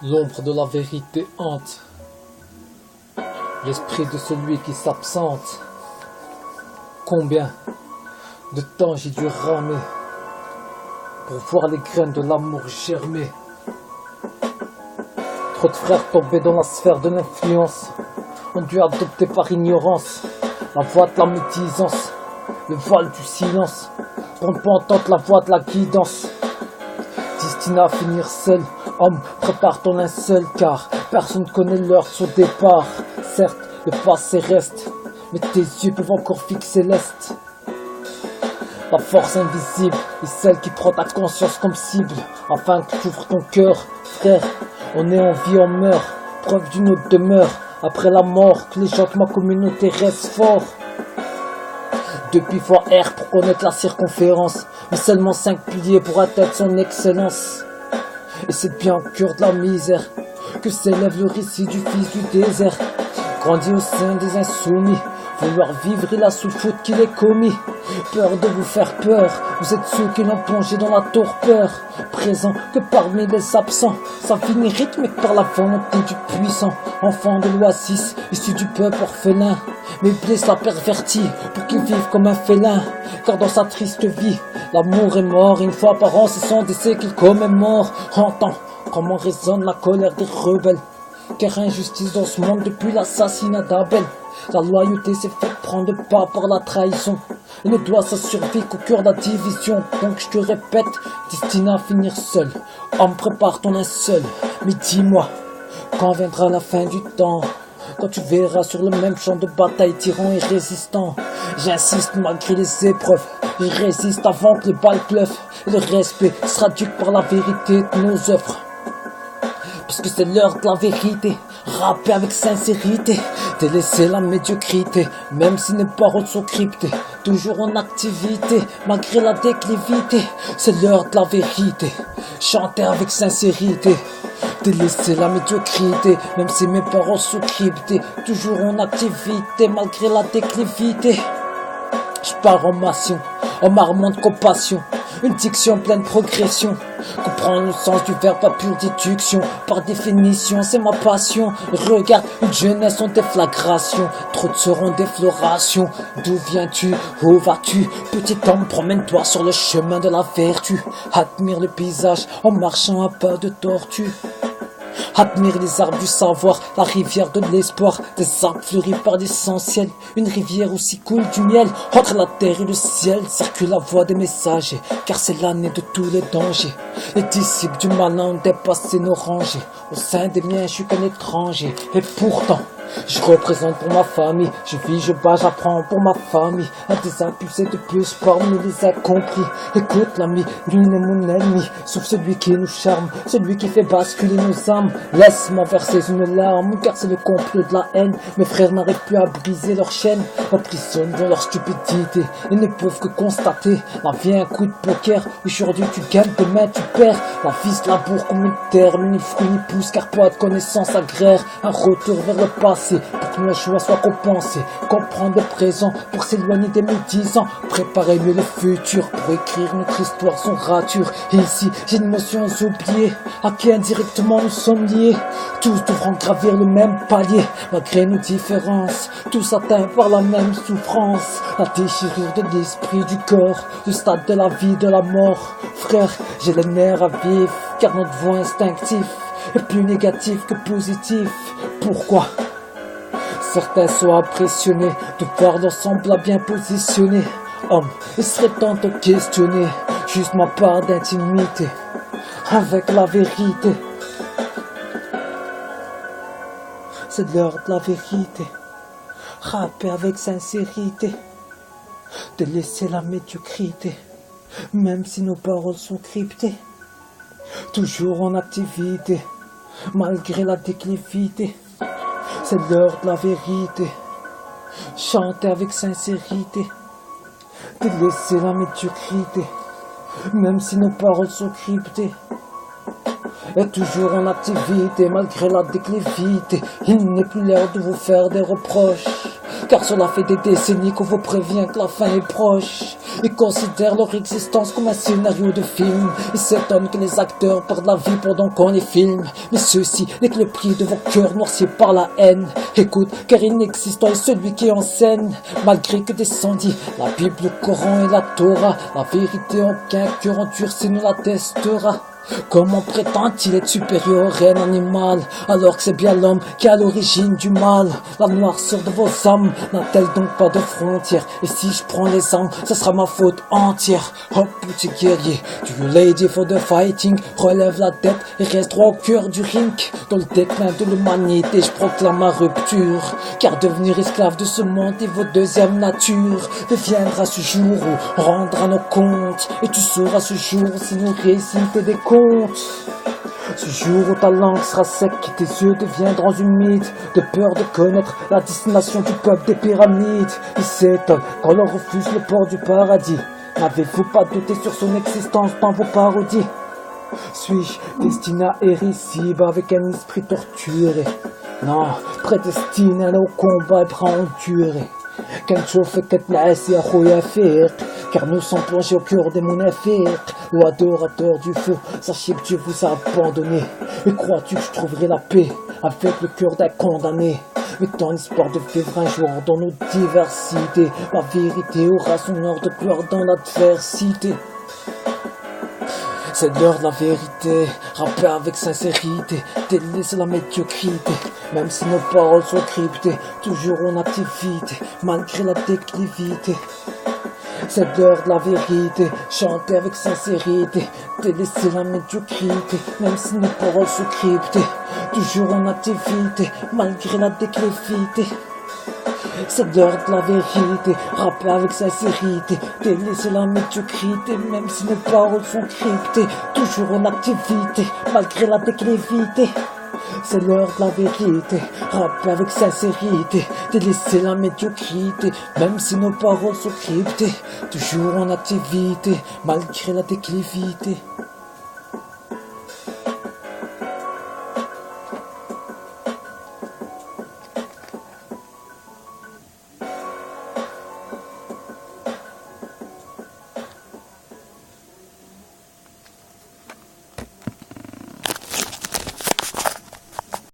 L'ombre de la vérité hante l'esprit de celui qui s'absente. Combien de temps j'ai dû ramer pour voir les graines de l'amour germer. Trop de frères tombés dans la sphère de l'influence ont dû adopter par ignorance la voie de la médisance, le voile du silence, pour ne pas entendre la voix de la guidance. Destiné à finir seul, homme, prépare ton linceul, car personne ne connaît l'heure de son départ. Certes, le passé reste, mais tes yeux peuvent encore fixer l'est. La force invisible est celle qui prend ta conscience comme cible, afin que tu ouvres ton cœur. Frère, on est en vie, on meurt, preuve d'une autre demeure, après la mort, que les gens de ma communauté restent forts. Depuis fois R pour connaître la circonférence, mais seulement 5 piliers pour atteindre son excellence. Et c'est bien au cœur de la misère que s'élève le récit du fils du désert. Grandi au sein des insoumis, vouloir vivre il a sous faute qu'il est commis. Peur de vous faire peur, vous êtes ceux qui l'ont plongé dans la torpeur. Présent que parmi les absents, sa vie n'est rythmée que par la volonté du puissant. Enfant de l'oasis, issu du peuple orphelin, mais blesse la pervertie pour qu'il vive comme un félin. Car dans sa triste vie, l'amour est mort, et une fois par an c'est son décès qu'il commémore. Entends comment résonne la colère des rebelles, car injustice dans ce monde depuis l'assassinat d'Abel. La loyauté s'est fait prendre de pas par la trahison, et ne doit sa survie qu'au cœur de la division. Donc je te répète, destiné à finir seul, homme prépare ton linceul. Mais dis-moi, quand viendra la fin du temps, quand tu verras sur le même champ de bataille tyran et résistant. J'insiste malgré les épreuves, il résiste avant que les balles pleuvent, et le respect se traduit par la vérité de nos œuvres. Parce que c'est l'heure de la vérité, rapper avec sincérité, délaisser la médiocrité, même si les paroles sont cryptées, toujours en activité, malgré la déclivité. C'est l'heure de la vérité, chanter avec sincérité, délaisser la médiocrité, même si mes paroles sont cryptées, toujours en activité, malgré la déclivité. Je pars en massion, en marmant de compassion, une diction pleine de progression. Comprendre le sens du verbe à pure déduction, par définition c'est ma passion. Regarde une jeunesse en déflagration, trop de seront défloration. D'où viens-tu, où vas-tu? Petit homme, promène-toi sur le chemin de la vertu. Admire le paysage en marchant à pas de tortue. Admire les arbres du savoir, la rivière de l'espoir, des arbres fleuris par l'essentiel, une rivière où s'y coule du miel. Entre la terre et le ciel circule la voix des messagers, car c'est l'année de tous les dangers. Les disciples du malin ont dépassé nos rangées, au sein des miens je suis qu'un étranger. Et pourtant, je représente pour ma famille, je vis, je bats, j'apprends pour ma famille. Un des impulsés de plus parmi les incompris. Écoute l'ami, nul n'est mon ennemi, sauf celui qui nous charme, celui qui fait basculer nos âmes. Laisse-moi verser une larme, car c'est le complot de la haine. Mes frères n'arrivent plus à briser leur chaîne, emprisonnent dans leur stupidité. Ils ne peuvent que constater, la vie est un coup de poker. Aujourd'hui tu gagnes, demain tu perds. La vie se laboure comme une terre, mais ni fruit ni pousse, car pas de connaissance agraire. Un retour vers le passé, pour que nos choix soient compensés. Comprendre le présent pour s'éloigner des médisants. Préparer mieux le futur pour écrire notre histoire sans rature. Et ici j'ai une notion oubliée, à qui indirectement nous sommes liés. Tous devront gravir le même palier, malgré nos différences. Tous atteints par la même souffrance, la déchirure de l'esprit, du corps, le stade de la vie, de la mort. Frère, j'ai les nerfs à vif, car notre voie instinctive est plus négatif que positif. Pourquoi certains sont impressionnés de voir l'ensemble bien positionné? Homme, il serait temps de questionner juste ma part d'intimité avec la vérité. C'est l'heure de la vérité, rapper avec sincérité, délaisser la médiocrité, même si nos paroles sont cryptées. Toujours en activité, malgré la déclivité. C'est l'heure de la vérité, chanter avec sincérité, délaisser la médiocrité, même si nos paroles sont cryptées. Et toujours en activité, malgré la déclivité. Il n'est plus l'heure de vous faire des reproches, car cela fait des décennies qu'on vous prévient que la fin est proche. Ils considèrent leur existence comme un scénario de film. Ils s'étonnent que les acteurs perdent la vie pendant qu'on les filme. Mais ceci n'est que le prix de vos cœurs noircis par la haine. Écoute, car inexistant est celui qui enseigne. Malgré que descendit la Bible, le Coran et la Torah, la vérité aucun cœur endurci ne l'attestera. Comment prétend-il être supérieur au règne animal, alors que c'est bien l'homme qui est à l'origine du mal? La noirceur de vos âmes n'a-t-elle donc pas de frontières? Et si je prends les armes, ce sera ma faute entière. Oh petit guerrier, do you lady for the fighting? Relève la tête et reste droit au cœur du ring. Dans le déclin de l'humanité, je proclame ma rupture, car devenir esclave de ce monde est votre deuxième nature. Mais viendra ce jour où on rendra nos comptes, et tu sauras ce jour si nous réciter des comptes. Ce jour où ta langue sera sec et tes yeux deviendront humides, de peur de connaître la destination du peuple des pyramides. Ils s'étonnent quand l'on refuse le port du paradis. N'avez-vous pas douté sur son existence dans vos parodies? Suis-je destiné à errer ici-bas avec un esprit torturé? Non, prédestiné à nos combats et bras endurés. كنشوفك كتنعس يا خويا فيق, car nous sommes plongés au cœur des monafiques. Ô adorateurs du feu, sachez que Dieu vous a abandonné. Et crois-tu que je trouverai la paix avec le cœur d'un condamné? Mais ton espoir de vivre un jour dans nos diversités, la vérité aura son heure de gloire dans l'adversité. C'est l'heure de la vérité, rapper avec sincérité, délaisser la médiocrité, même si nos paroles sont cryptées, toujours en activité, malgré la déclivité. C'est l'heure de la vérité, chanter avec sincérité, délaisser la médiocrité, même si nos paroles sont cryptées, toujours en activité, malgré la déclivité. C'est l'heure de la vérité, rapper avec sincérité, délaisser la médiocrité, même si nos paroles sont cryptées, toujours en activité, malgré la déclivité. C'est l'heure de la vérité, rapper avec sincérité, délaisser la médiocrité, même si nos paroles sont cryptées, toujours en activité, malgré la déclivité.